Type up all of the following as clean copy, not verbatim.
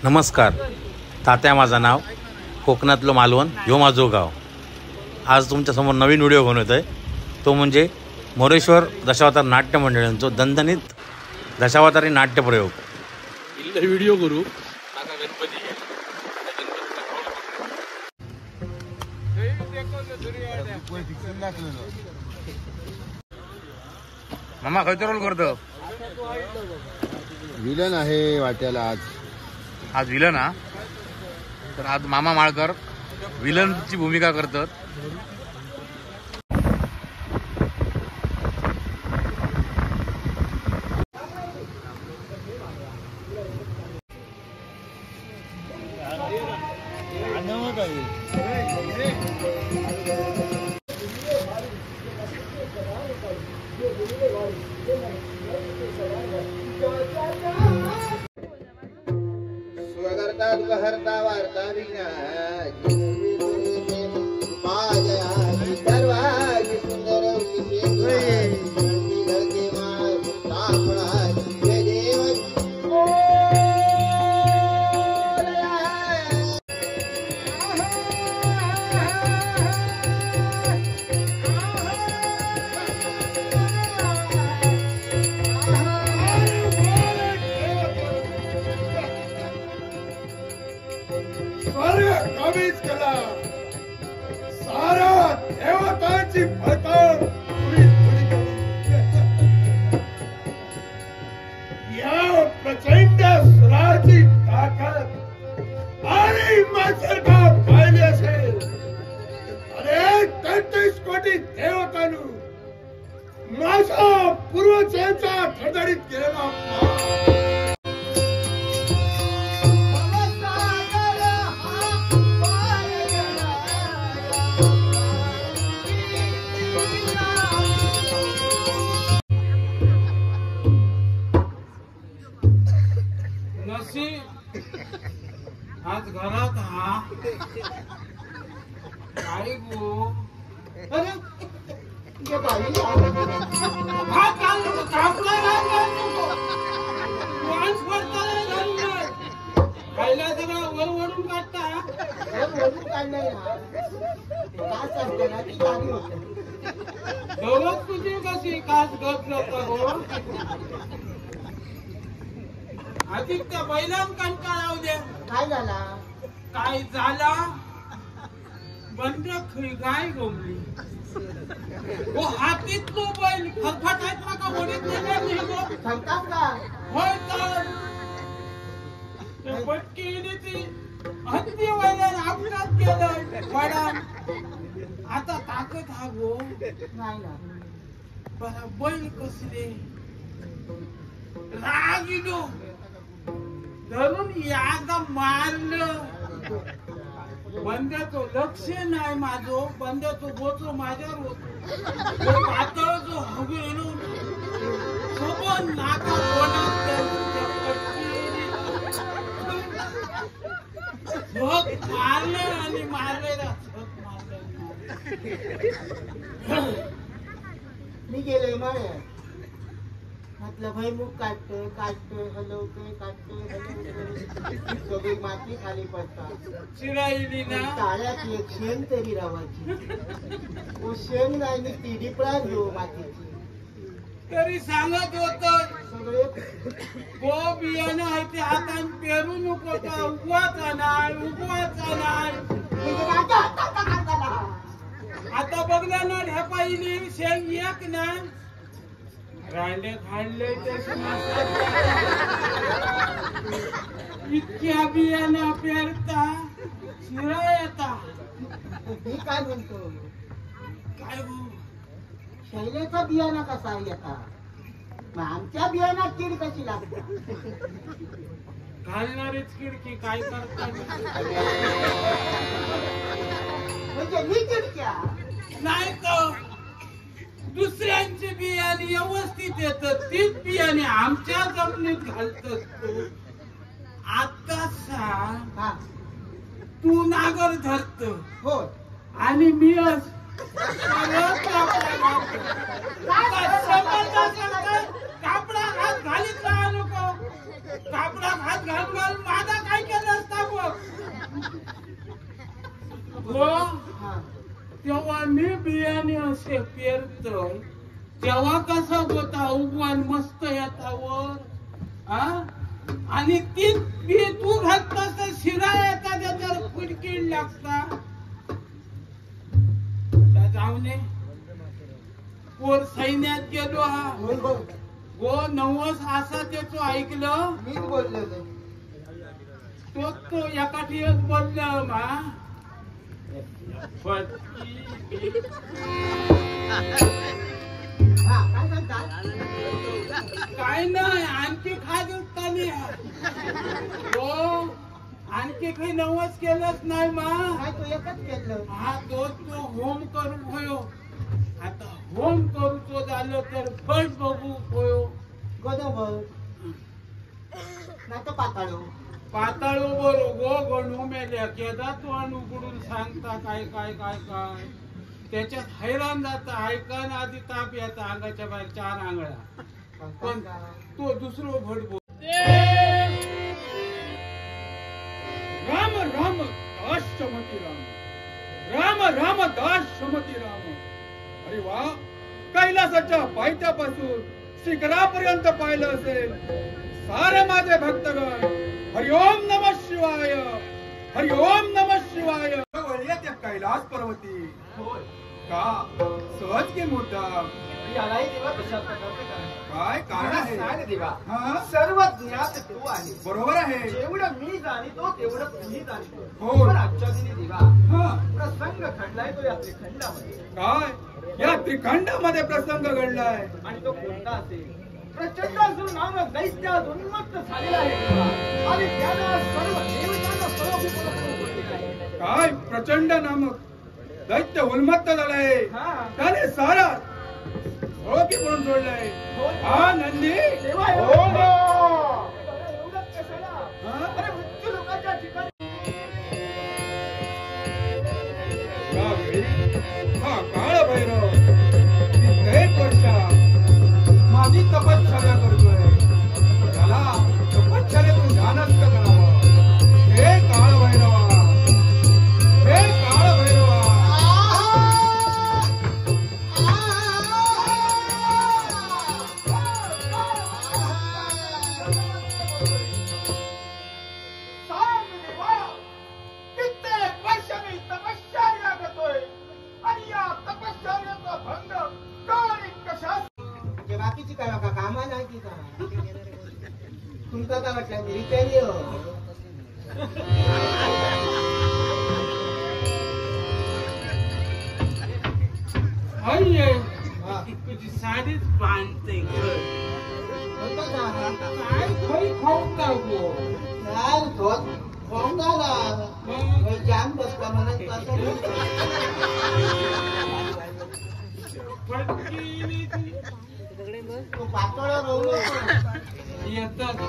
नमस्कार. तात्या माझं नाव, कोकणातलं मालवण, ह्यो माझो गाव. आज तुमच्यासमोर नवीन व्हिडिओ घेऊन येतो आहे. तो म्हणजे मोरेश्वर दशावतार नाट्य मंडळांचा दणदणीत दशावतारी नाट्यप्रयोग. व्हिडिओ करू मामा खयचं रोल करतो? विलन आहे वाट्याला. आज विलन हा. तर आज मामा माळकर विलनची भूमिका करतात. हरता वार्ता प्रचंड सुराची ताकद आणि माणसाला पाहिली असेल. अरे 33 कोटी देवतांनु माझा पूर्वजांचा धडधडीत गेलेला आज घरात हा काय गो. अरे खायला सगळं वर वरून काढता. गवत तुझी कशी काच गप जाता गो. आदित्य बैलाम कंटाळा दे. काय झाला? काय झाला? बंद गाय गोमली. वो हातीत तो बैल फरफटायत का बोलीत नाही गो. सांगतात का? होय तर ते पटकीने ती हत्ती बैलाला अपघात केलं वडा. आता ताकद हा गो नाही ना. बरा बैल कसले रागिलो धरून यादा मारलं. बंद्याचं लक्ष नाही माझो. बंद्याचं बोचो माझ्यावर होतो. पातळ जो हगेलो सोबत नाका झोक मारले आणि मारलेला झोक मारले. मी गेले मारे म्हटलं भाई मुख काढतोय काढतोय हलवतोय काढतोय हलवतोय सगळी माती खाली पडतात. चिराईली ना ताळ्याची एक शेण तरी रावायची. तो शेण नाही तिडी पण घेऊ मातीची. तरी सांगत होत सगळे गो बियाणं आहे ते हाताने पेरू नको का. उगवाचा नाही उगवाचा नाही. आता बघला ना ढेपाईली शेण एक नाही रांडे खाल्ले. इतक्या बियाणं पेरता शिरा येता. मी काय म्हणतो काय शैलेचा बियाणा कसा येता. आमच्या बियाणात कीड कशी लागते. घालणारीच किडकी काय करता म्हणजे मी किडक्या नाही तर दुसऱ्यांची बियाणे व्यवस्थित येतात. तीच बियाणे आमच्या जमिनीत घालतात. आता सांग तू नागर धरत हो आणि मी कापडा हात घालीत राहा नको. कापडा हात घालून माझा काय केलं सांगू हा तेव्हा मी बियाणे असे पेरतोय तेव्हा कसा होता उगवान मस्त येतावर आणि ती बी तू घातलास तर शिरा येता त्याच्यावर फुडकीड लागता जाऊ नये पोर सैन्यात गेलो हा गो नवस असा त्याचं ऐकलं मीच बोललो तो एका ठिकाणी बोललं मा हा काय सांगता काय नाही आणखी खाज चालली हो आणखी काही नवस केलंच नाही मा काय तो एकच केलं हा तो होम करून होयो आता होम करू तो झालं तर फट बघू होयो गदोबर नाही तर पाताळो पाताळो बरो गो गणू मेल्या केदा तू आणि उघडून सांगता काय काय काय काय त्याच्यात हैराण जाता ऐकान आधी ताप येता अंगाच्या बाहेर 4 आंगळा पण तो दुसरं भट बोल राम राम दाशमती राम राम राम दाशमती राम अरे वा कैलासाच्या पायथ्यापासून शिखरापर्यंत पाहिलं असेल सारे माझे भक्तगण हरिओम नमः शिवाय हरिओम नमः शिवाय त्या कैलास पर्वती का सहज की मुद्दा काय कारण आहे देवा हा सर्व ज्ञात तू आहे बरोबर आहे जेवढं मी जाणतो तेवढं तुम्ही जाणतो हो. पण आजच्या दिनी देवा हा प्रसंग घडलाय तो या त्रिखंडामध्ये काय या त्रिखंडामध्ये प्रसंग घडलाय आणि तो कोणता असेल प्रचंड असून नाम दैत्यात उन्मत्त झालेला आहे देवा आणि त्यानं सर्व देवतांना सर्व काय प्रचंड नामक दैत्य उन्मत्त झालाय हा त्याने सारा ओळखी म्हणून सोडलाय हा नंदी देवा हो. एवढंच कशाला हा? अरे मृत्यू लोकांच्या ठिकाणी यावेळी हा काळ भैरव कित्येक वर्षा माझी तपश्चर्या करतोय त्याला तपश्चर्यातून ध्यानस्थ करावं हे काळ भैरवा हे काळ भैरवा कित्येक वर्ष मी तपश्चर्या करतोय आणि या तपश्चर्याचा भंग आणि कशा बाकीची काय बघा कामा नाही की का तुमचं काय वाटलं रिपेरी अय्ये तुझी साडीच बांधते काय खरी खाऊन का गो जाम बसता म्हणत तो पातळ रोवलो येतात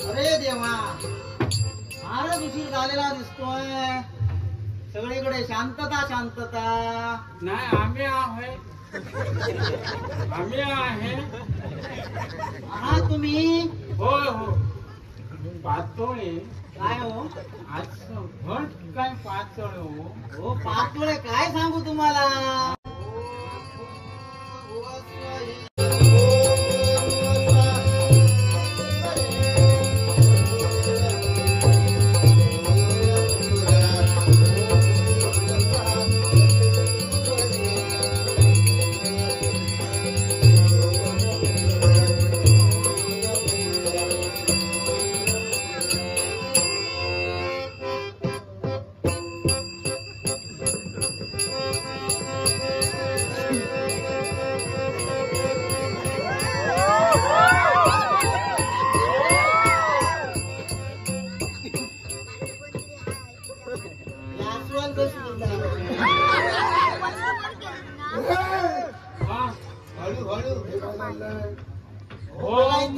अरे देवा फारच उशीर झालेला दिसतोय सगळीकडे शांतता शांतता नाही आम्ही आहे आम्ही आहे हा तुम्ही होय हो पातोळे काय हो आज भट काय पातळ हो पातोळे काय सांगू तुम्हाला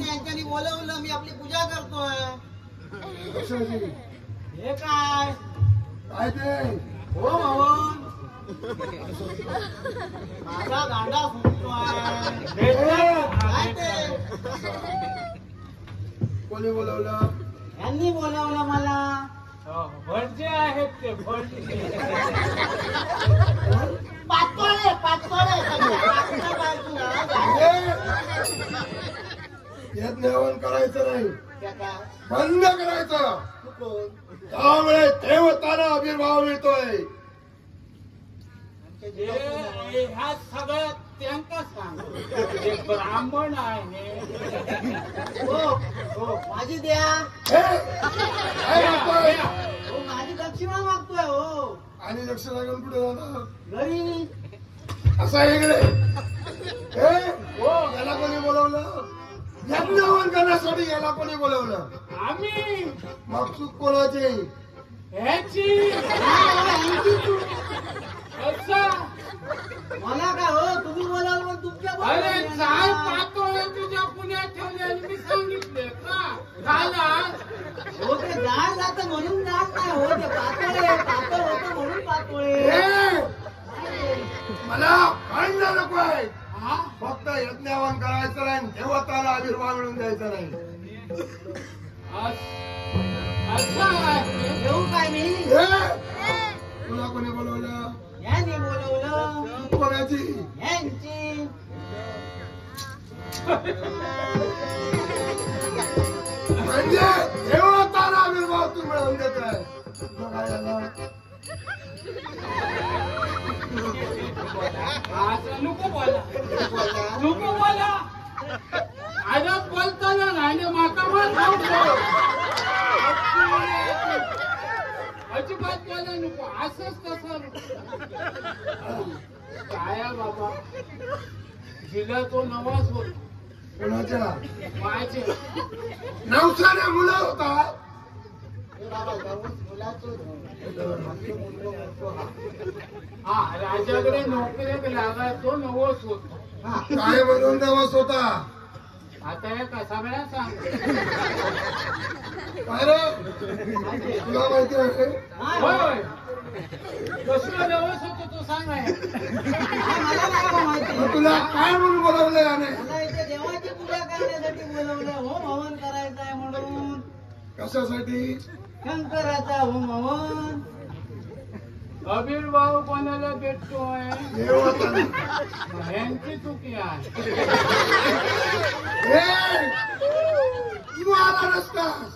यांच्यानी बोलवलं मी आपली पूजा करतोय हे काय काय ते हो हो माझा गांडा फुटतोय. काय ते? कोणी बोलवलं? यांनी बोलावलं मला. भटजे आहेत ते भटजे. पातोळे पातोळे पातोळ्या बाजूला झाले. यज्ञ हवन करायचं नाही, त्या का? बंद करायचं. तू कोण? त्यामुळे देवताला आविर्भाव मिळतोय. ह्या सगळ्यात त्यांका सांग. जे ब्राह्मण आहे हो हो माझी द्या. हे, काय म्हणतोय? हो माझी दक्षिणा मागतोय. हो आणि दक्षिणा घेऊन कुठे जाणार? घरी. असा इकडे हे, याला कोणी बोलवलं? यज्ञ हवन करण्यासाठी याला कोणी बोलवलं? आम्ही मग चूक कोणाची? ह्याची अच्छा. मला काय हो तुम्ही बोलाल पण तुमच्या अरे बोलायला काय ना. पातोळे तुझ्या पुण्यात ठेवले आणि मी सांगितले का झाला. हो ते जाड जातं म्हणून जात नाही. हो ते पातोळे पातळ होतं म्हणून पातोळे. हे, मला भांडण नको आहे. हा फक्त यज्ञ हवन करायचं नाही, देवताला आविर्भाव मिळून द्यायचा नाही. असं आहे. येऊ काय मी? हे, तुला कोणी बोलवलं? यांनी बोलवलं. चूक कोणाची? यांची. म्हणजे देवताला आविर्भाव तू मिळवून देतोय. तुझं काय झालं? असं नको बोला. नको बोला. आता बोलताना नाही माका मार खाऊ. अजिबात बोला नको. असंच तसं काय बाबा. जिला तो नवाच होता कोणाच्या? माझे नवसाने मुलं होता. हे बाबा जाऊन मुलाचं हा राजाकडे नोकरीक लागा तो नवस होता. काय म्हणून दिवस होता? आता हे का सगळ्या सांग. काय रे? तुला माहिती आहे? होय कसला नवस होतो तो सांग. मला काय माहिती. मग तुला काय म्हणून बोलवलं याने? मला इथे देवाची पूजा करण्यासाठी बोलवलं. होम हवन करायचं आहे म्हणून. कशासाठी? शंकराचा होम हवन. आविर्भाव कोणाला भेटतोय? देवताला. ह्यांची चुकी आहे. हे, तू आला नसतास,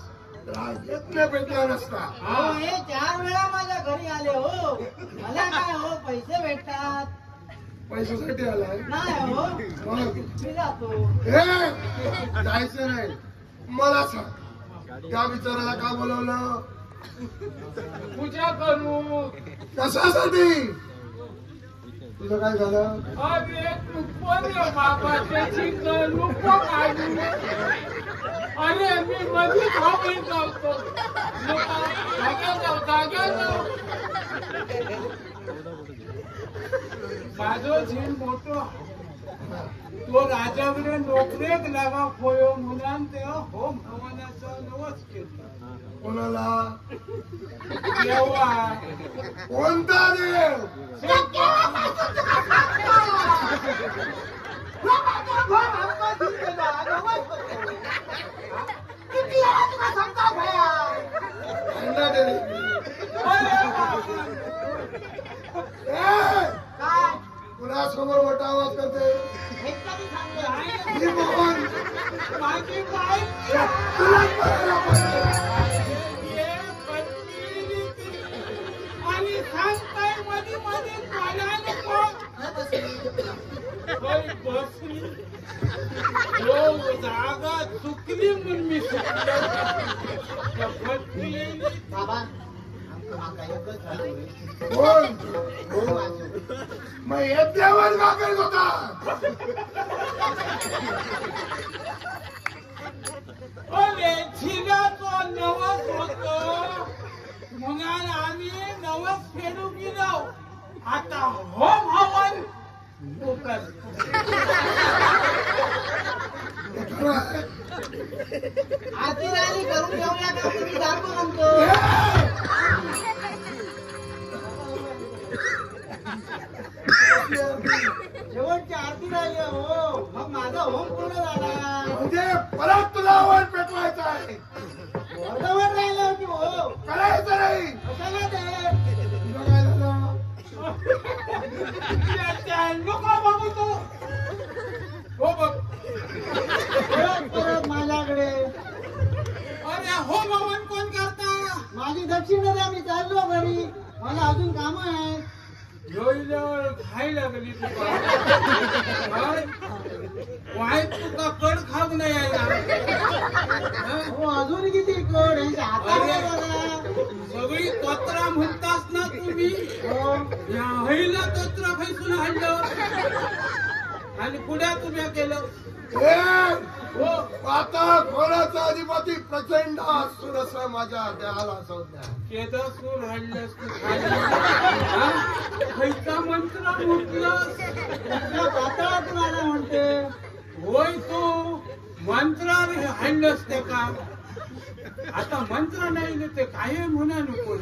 यज्ञ भेटला नसता. हो हे 4 वेळा माझ्या घरी आले. हो मला काय हो पैसे भेटतात. पैशासाठी आलाय? नाही हो मग मी जातो. हे, जायचं नाही. मला सांग, त्या विचाराला का बोलवलं? पूजा करू. कशासाठी? तुझं काय झालं? अरे नुकपो रे बाबा त्याची नुकपो काढू. अरे मी मध्ये थांबून जातो. जाग्या जाऊ. माझं झील मोठं. तो राजाकडे नोकरीक लागा खोयो म्हणून ते होम हवनाचा नवस केला. कोणाला? देवा. कोणता देव? कोणता देव? काय कुणासमोर मोठा आवाज करते? एकदा मी सांगतो. मी मोहन. माझी बाई तुलाच बोलायला पाहिजे. आणि सांगताय मध्ये मध्ये बोलायला नको. बसली हो जागा चुकली म्हणून मी बाबा आमचं माका एकच झालं. कोण? हो माझं. मग यज्ञावर का करत होता? अरे झिलाचा नवस होतो म्हणून आम्ही नवस फेडू गेलो. आता होम हवन आरती राणी करून घेऊया का तुम्ही जातो म्हणतो. शेवटची आरती राहिली हो, मग माझा होम पूर्ण झाला. म्हणजे परत तुला आव्हान पेटवायचं आहे. अर्धवट राहिलं होती हो. करायचं नाही. कशाला ते तुला काय झालं? नको बघू तू. हो बघ. परत परत माझ्याकडे. अरे हो भवन कोण करता? माझी दक्षिणा द्या, मी चाललो घरी, मला अजून काम आहे. घाई लागली तुका. वाईट तुका कड खाऊ नाही यायला. हो अजून किती कोड यांच्या हातामध्ये बघा. सगळी तोत्रा म्हणतास ना तुम्ही. हो या हईला तोत्रा फैसून आणलं आणि पुढे तुम्ही केलं. हो आता कोणाचा अधिपती प्रचंड असुर असं माझ्या देहाला संज्ञा. केदा सूर हाडलंस तू खैचा मंत्र म्हटलंस. पातळातून आला म्हणते. होय तू मंत्र हाडलंस ते का? आता मंत्र नाही ते काय म्हणा नको.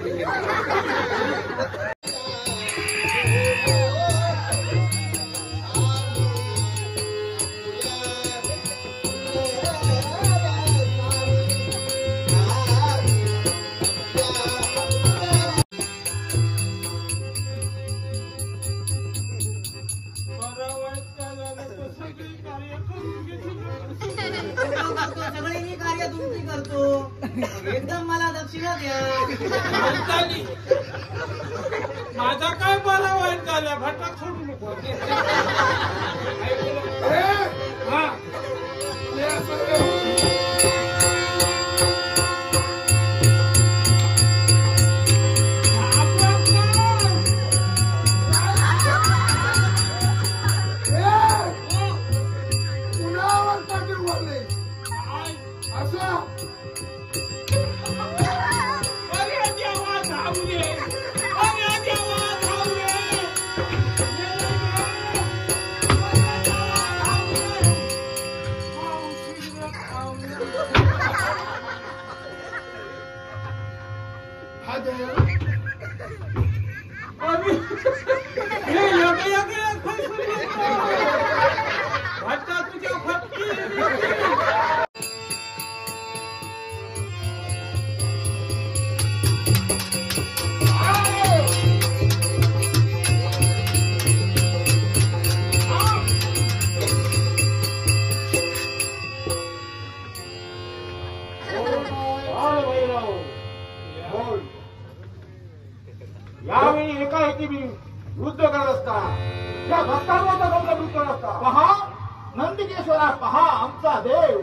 सगळी कार्य तुमची करतो. एकदम मला दक्षिणा द्या. माझा काय मला वाईट झाला. भटक सोडू नको. हा यावेळी एकाएकी मी युद्ध करत असता या भक्तांवर आपला मृत्यू असता. पहा नंदिकेश्वरा, पहा आमचा देव.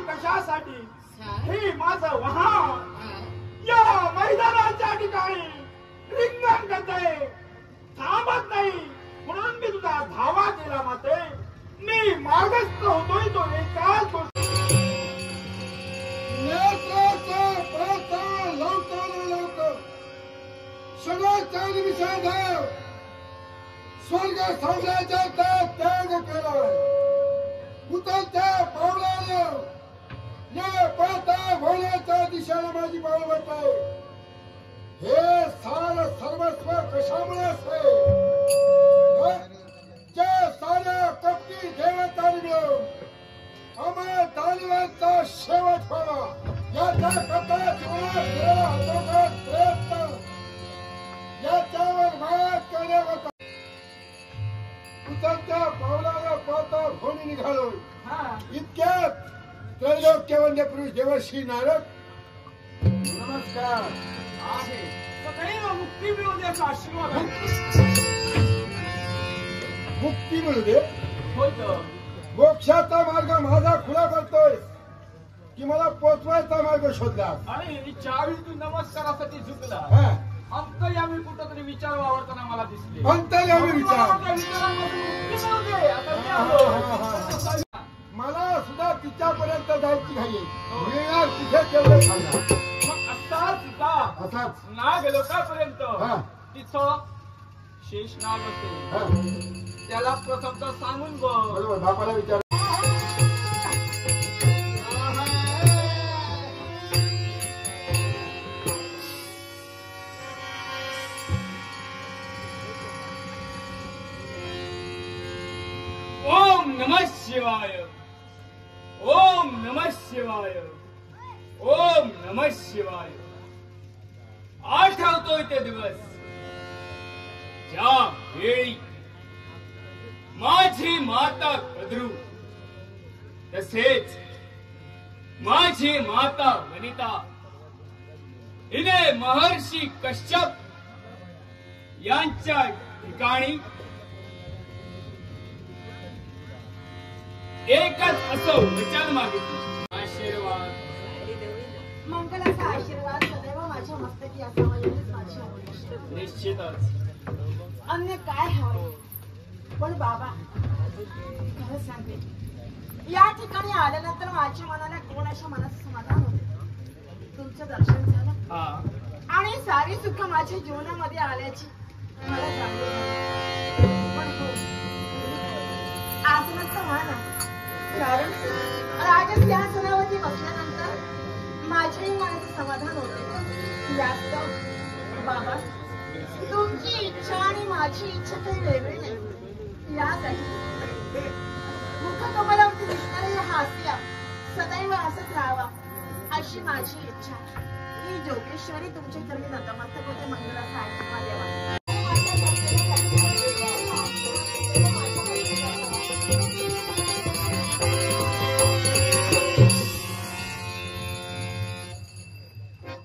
कशासाठी हे माझं वाहन या मैदानाच्या ठिकाणी रिंगण करतंय, थांबत नाही म्हणून मी तुझा धावा केला. माते मी मार्गस्थ होतोय तो एकाच गोष्टी. बाळगत आहे. हे सार सर्वस्व कशामुळे असते? ज्या साऱ्या कपटी देवतांनी मिळून आम्हा दानवांचा शेवट व्हावा याचा कथा जीवनात केला अतोनात प्रयत्न याच्यावर मात करण्यात होता. उतरत्या पावलाला पाहता फोनी निघालो. इतक्यात त्रैलोक्यवंद्य पुरुष देवर्षी नारद नमस्कार आहे. सदैव मुक्ती मिळू द्याचा आशीर्वाद मुक्ती मिळू दे. होय. मोक्षाचा मार्ग माझा खुला करतोय की मला पोचवायचा मार्ग शोधला? आणि ज्यावेळी तू नमस्कारासाठी झुकला अंतर्यामी कुठंतरी विचार वावरताना मला दिसले. अंतर्यामी विचार मला सुद्धा तिच्यापर्यंत जायची घाई मिळणार तिथे तेवढं सांगा. असाच नाग लोकांपर्यंत तिथं शेष नाग असते त्याला प्रथमतः सांगून बघ. बरोबर बापाला विचार. ओम नमः शिवाय. ओम नमः शिवाय. ओम नमः शिवाय. आठवतोय ते दिवस ज्या वेळी माझी माता कद्रू तसेच माझी माता वनिता हिने महर्षी कश्यप यांच्या ठिकाणी एकच असं वचन मागितलं. आशीर्वाद मंगलाचा आशीर्वाद सदैव माझ्या मस्तकी असावा एवढीच माझी अपेक्षा. निश्चितच अन्य काय हवं. पण बाबा खरं सांगते या ठिकाणी आल्यानंतर माझ्या मनाला कोण अशा मनाचं समाधान होते. तुमचं दर्शन झालं आणि सारी सुख माझ्या जीवनामध्ये आल्याची मला जाणीव झाली. पण हो आज नसतं म्हणा कारण राजसिंहासनावरती बसल्यानंतर माझ्याही मनाचं समाधान होते. जास्त बाबा तुमची इच्छा आणि माझी इच्छा काही वेगळी नाही. यासाठी मुखकमलावरती दिसणारे हे हास्य सदैव हसत राहावा अशी माझी इच्छा. ही जोगेश्वरी तुमच्या चरणी नतमस्तक होते. मंगलाचा आशीर्वाद द्यावा.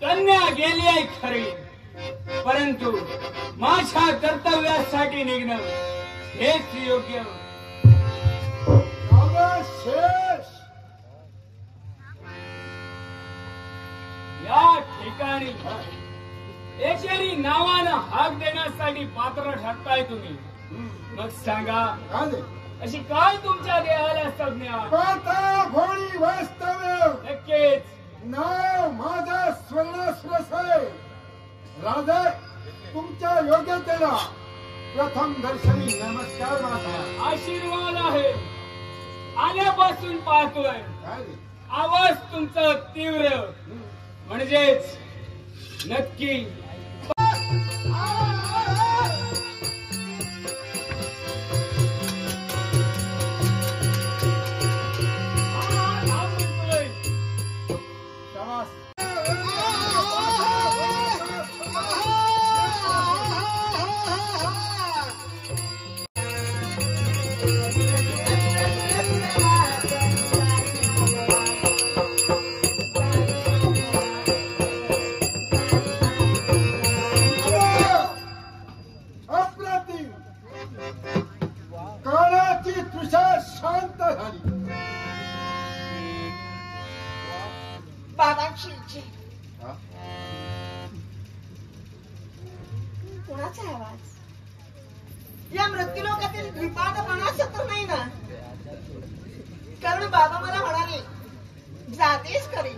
कन्या गेली आहे खरी परंतु माझ्या कर्तव्यासाठी निघणं हेच योग्य. शेष या ठिकाणी एकेरी नावानं हाक देण्यासाठी पात्र ठरताय तुम्ही. मग सांगा अशी काय तुमच्या देहाला संज्ञा? भोळी वास्तव्य नक्कीच नाव माझा स्वर्णासुरस आहे. राजा तुमच्या योग्यतेला प्रथम दर्शनी नमस्कार माझा. आशीर्वाद आहे. आल्यापासून पाहतोय आवाज तुमचा तीव्र म्हणजेच नक्की बाबांची इच्छा. कोणाचा आवाज? या मृत्यूलोकातील विपादपणाचा तर नाही ना? कारण बाबा मला म्हणाले जातेच खरी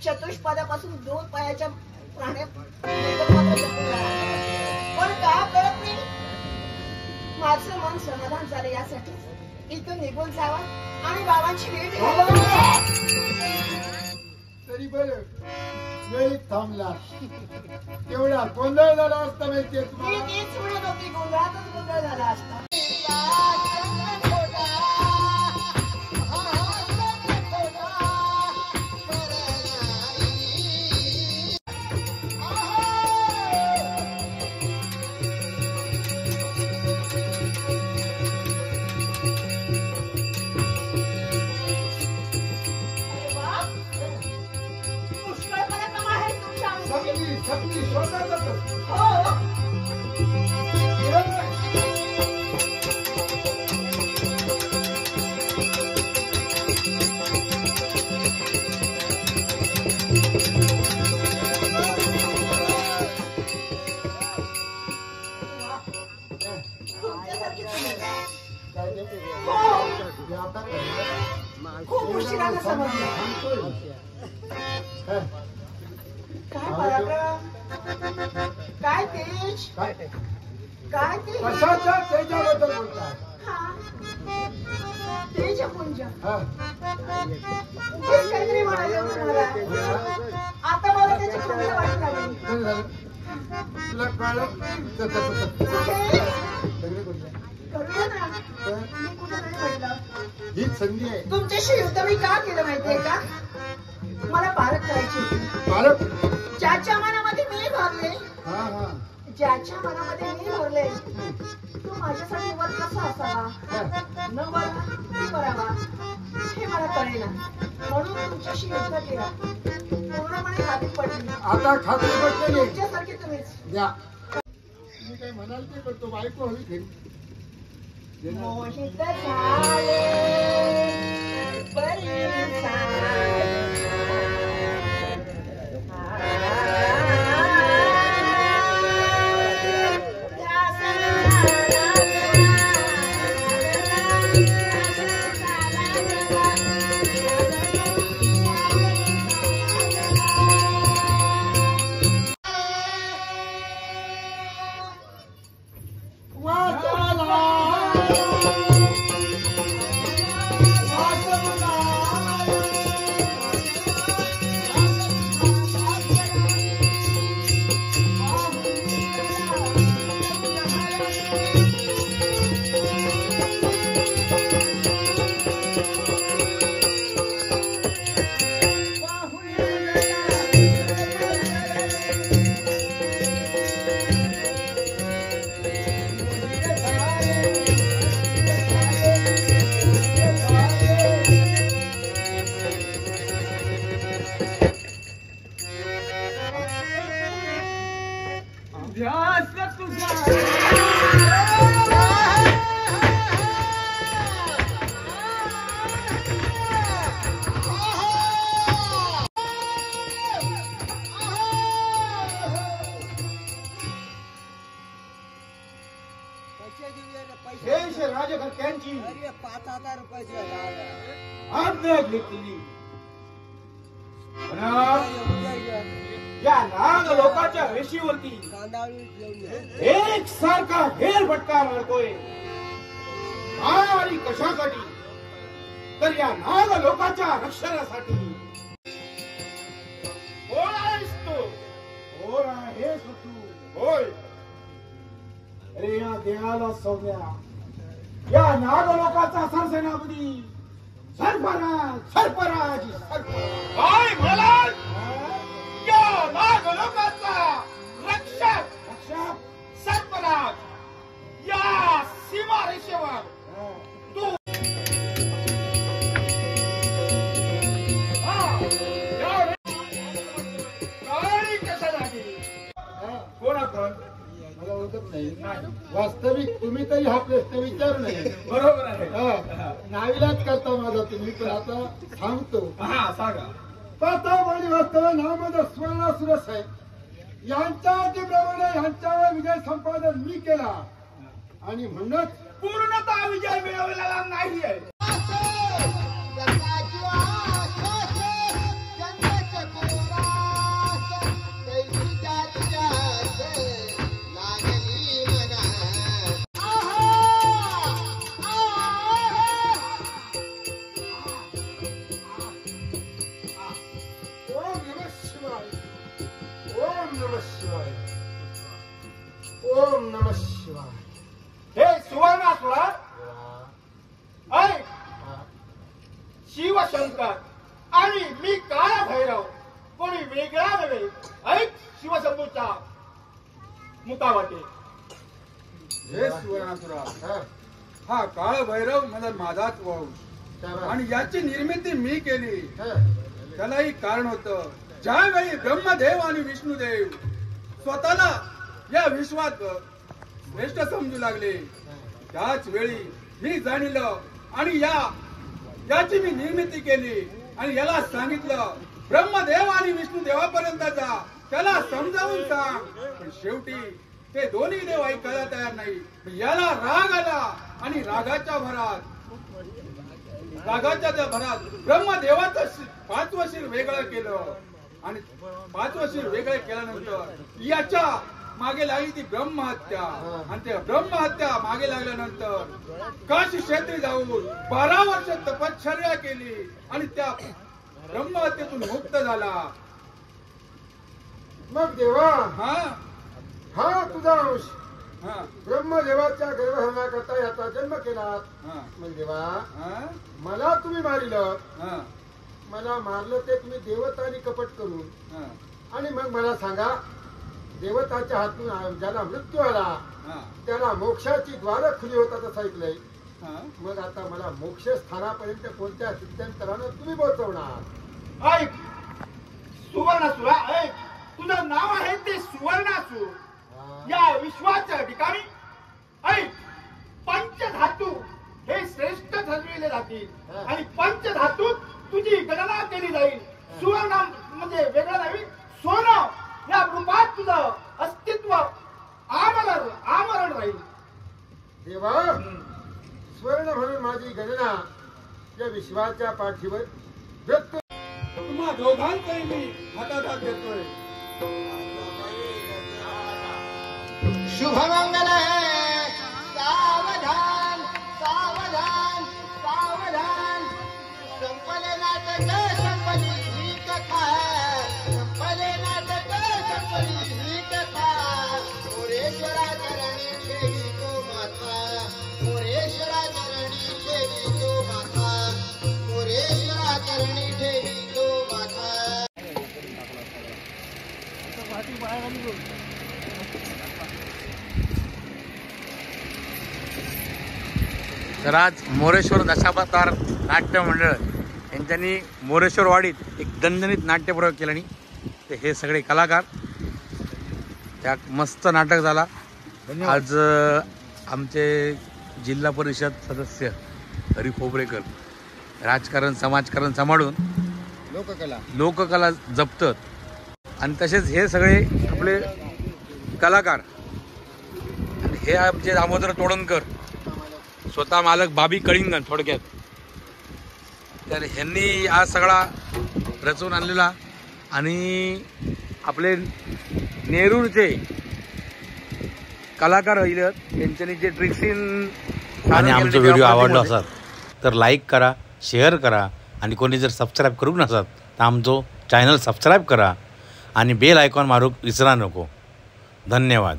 चतुष्पदापासून 2 पायाच्या प्राण्या पण का कळत नाही. माझं मन समाधान झालं यासाठी इथून निघून जावा आणि बाबांची भेट घ्यावा. तरी बरं वेळीच थांबला. तेवढा गोंधळ झाला असता माहितीये मी तुम्हाला. तेच म्हणत होती, गोंधळातच गोंधळ झाला असता. अरे वा, पुष्कळपणा कमा आहे तुमच्या अंगी. सक्ती शोधायला जातो. हो. तुमच्यासारखी तुम्ही. काय ते? हो. हे आता काय? खूप उशिरानं समजलं. सांगतोय. हा. काय पराक्रम, काय तेज, काय काय ते कशाच्या तेजाबद्दल बोलताय? हा तेजपुंज. हा. उगाच काहीतरी म्हणाले तुम्हाला. आता मला त्याची खंत वाटू लागली. काय झालं? तुला कळलं? कुठे? सगळे बोलले. करूया ना. मी कुठेतरी म्हटलं. हीच संधी आहे. तुमच्याशी युद्ध मी का केलं माहितीये का? मला पारख करायची होती. पालक. ज्याच्या मनामध्ये मी भरले, हा हा ज्याच्या मनामध्ये मी भरले, तो माझ्यासाठी वर कसा असावा, हा. न वर किती करावा हे मला कळेना. म्हणून तुमच्याशी युद्ध केला. पूर्णपणे खात्री पडली. आता खात्री पटली. तुमच्यासारखे तुम्हीच. द्या. मी काय म्हणाल ते करतो. बायको हवी घरी. मोहित झाले बरी सारी. देश राजकर्त्यांची 5,000 रुपये आज्ञा घेतली. या नाग लोकांच्या वेशीवरती एक सारखा हेलफटका मारतोय. आणि कशासाठी? तर या नाग लोकांच्या रक्षणासाठी. कोण आहेस तू? कोण आहेस तू? होय, अरे या देहाला सौम्या, या नाग लोकांचा सरसेनापती सर्पराज. सर्पराज काय म्हणाल? या नाग लोकांचा रक्षक. रक्षक सर्पराज या सीमारेषेवर तू. कोण आपण? मला ओळखत नाही. वास्तविक तुम्ही तरी हा प्रश्न विचारू नये. बरोबर आहे. नाविलाच करता माझा तुम्ही. पण आता सांगतो. हा सांगा. प्रताप आणि वास्तव नामद स्वर्णासुर साहेब यांच्या आज्ञेप्रमाणे यांच्यावर विजय संपादन मी केला. आणि म्हणूनच पूर्णतः विजय मिळवलेला नाहीये. संकट आणि मी काळा भैरव कोणी वेगळा नव्हे. ऐक शिवशंभूचा मुकावटे. हे सुवर्णासुरा, हा काळ भैरव म्हणजे माझाच वंश आणि याची निर्मिती मी केली. त्यालाही कारण होतं. ज्यावेळी ब्रह्मदेव आणि विष्णुदेव स्वतःला या विश्वात श्रेष्ठ समजू लागले, त्याच वेळी मी जाणलं आणि याची मी निर्मिती केली आणि याला सांगितलं ब्रह्मदेव आणि विष्णुदेवापर्यंत जा, त्याला समजावून सांग. पण शेवटी ते दोन्ही देव ऐकायला तयार नाही. याला राग आला आणि रागाच्या भरात ब्रह्मदेवाचं 5वं शिर वेगळं केलं आणि 5वं शिर वेगळं केल्यानंतर याच्या मागे लागली ती ब्रह्महत्या आणि त्या ब्रह्महत्या मागे लागल्यानंतर काशी क्षेत्री जाऊन 12 वर्ष तपश्चर्या केली आणि त्या ब्रह्महत्येतून मुक्त झाला. मग देवा हा तुझा अंश हा ब्रह्मदेवाच्या गर्भधारणाकरता याचा जन्म केला. हा मग देवा हा मला तुम्ही मारिलं. हा मला मारलं ते तुम्ही देवतांनी कपट करून. हा आणि मग मला सांगा, देवताच्या हातून ज्याला मृत्यू आला हा त्याला मोक्षाची द्वार खुली होतात असं ऐकलंय. हा मग आता मला मोक्ष स्थानापर्यंत कोणत्या सिद्धांतरानं तुम्ही पोहोचवणार? ऐक सुवर्णासुरा, ऐक तुझं नाव आहे ते सुवर्णासूर. या विश्वाच्या ठिकाणी ऐक पंचधातू हे श्रेष्ठ ठरविले जातील आणि पंचधातूत तुझी गणना केली जाईल. सुवर्ण म्हणजे वेगळं नाही, सोनं या रूपात तुझं अस्तित्व आमरण राहील. देवा स्वर्ण म्हणून माझी गणना या विश्वाच्या पाठीवर व्यक्त. तुम्हा दोघांचाही मी हातात घेतोय. शुभमंगल है, सावधान सावधान सावधान. संपले नाटक संपली ही कथा, संपले नाटक संपली ही कथा. मोरेश्वरा चरणी ठेवी तो माथा, मोरेश्वरा चरणी ठेवी तो माथा, मोरेश्वरा चरणी ठेवी तो माथा. तर आज मोरेश्वर दशावतार नाट्य मंडळ यांच्यानी मोरेश्वरवाडीत एक दणदणीत नाट्यप्रयोग केला आणि हे सगळे कलाकार त्या मस्त नाटक झाला. आज आमचे जिल्हा परिषद सदस्य हरी खोबरेकर राजकारण समाजकारण सांभाळून लोककला जपतात आणि तसेच हे सगळे आपले कलाकार आणि हे आमचे दामोदर तोडणकर स्वतः मालक बाबी कळिंगण थोडक्यात. तर ह्यांनी हा सगळा रचून आणलेला आणि आपले नेरूरचे कलाकार राहिले त्यांच्यानी जे ट्रिक्सिन आणि आमचा व्हिडिओ आवडला असाल तर लाईक करा, शेअर करा आणि कोणी जर सबस्क्राईब करू नसाल तर आमचं चॅनल सबस्क्राईब करा आणि बेल आयकॉन मारूक विसरा नको. धन्यवाद.